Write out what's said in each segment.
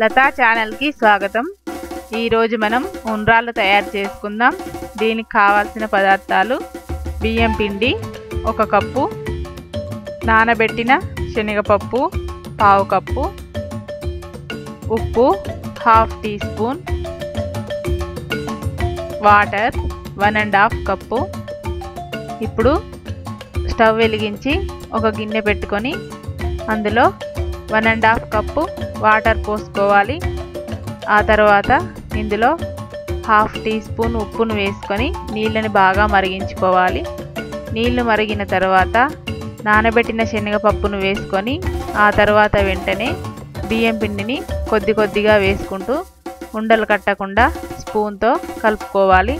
లతా ఛానల్కి స్వాగతం. ఈరోజు మనం ఉండ్రాళ్ళు తయారు చేసుకుందాం. దీనికి కావాల్సిన పదార్థాలు: బియ్యం పిండి 1 కప్పు, నానబెట్టిన శనగపప్పు 1/2 కప్పు, ఉప్పు 1/2 టీ స్పూన్, వాటర్ 1½ కప్పు. ఇప్పుడు స్టవ్ వెలిగించి ఒక గిన్నె పెట్టుకొని అందులో 1½ కప్పు వాటర్ పోసుకోవాలి. ఆ తర్వాత ఇందులో 1/2 టీ స్పూన్ ఉప్పును వేసుకొని నీళ్ళని బాగా మరిగించుకోవాలి. నీళ్లు మరిగిన తర్వాత నానబెట్టిన శనగపప్పును వేసుకొని ఆ తర్వాత వెంటనే బియ్యం పిండిని కొద్ది కొద్దిగా వేసుకుంటూ ఉండలు కట్టకుండా స్పూన్తో కలుపుకోవాలి.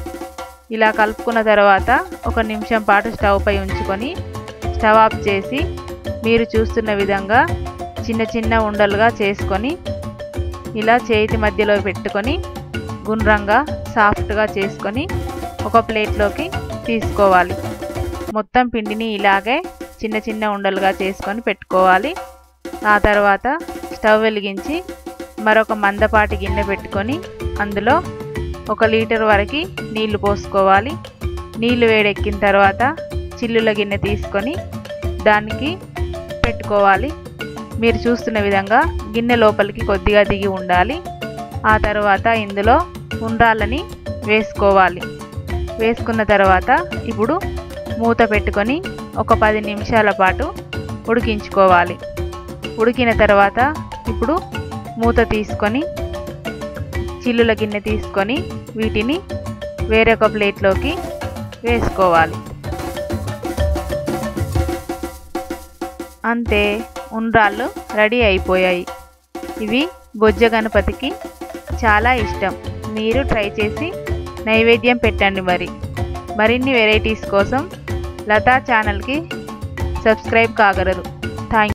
ఇలా కలుపుకున్న తర్వాత 1 నిమిషం పాటు స్టవ్ పై ఉంచుకొని స్టవ్ ఆఫ్ చేసి మీరు చూస్తున్న విధంగా చిన్న చిన్న ఉండలుగా చేసుకొని ఇలా చేతి మధ్యలో పెట్టుకొని గుండ్రంగా సాఫ్ట్గా చేసుకొని ఒక ప్లేట్లోకి తీసుకోవాలి. మొత్తం పిండిని ఇలాగే చిన్న చిన్న ఉండలుగా చేసుకొని పెట్టుకోవాలి. ఆ తర్వాత స్టవ్ వెలిగించి మరొక మందపాటి గిన్నె పెట్టుకొని అందులో 1 లీటర్ వరకు నీళ్లు పోసుకోవాలి. నీళ్లు వేడెక్కిన తర్వాత చిల్లుల గిన్నె తీసుకొని దానికి పెట్టుకోవాలి. మీరు చూస్తున్న విధంగా గిన్నె లోపలికి కొద్దిగా దిగి ఉండాలి. ఆ తర్వాత ఇందులో ఉండ్రాళ్ళని వేసుకోవాలి. వేసుకున్న తర్వాత ఇప్పుడు మూత పెట్టుకొని ఒక 10 నిమిషాల పాటు ఉడికించుకోవాలి. ఉడికిన తర్వాత ఇప్పుడు మూత తీసుకొని చిల్లుల గిన్నె తీసుకొని వీటిని వేరొక ప్లేట్లోకి వేసుకోవాలి. అంతే, ఉండ్రాళ్ళు రెడీ అయిపోయాయి. ఇవి బొజ్జ గణపతికి చాలా ఇష్టం. మీరు ట్రై చేసి నైవేద్యం పెట్టండి. మరిన్ని వెరైటీస్ కోసం లతా ఛానల్కి సబ్స్క్రైబ్ కాగలరు. Thank you.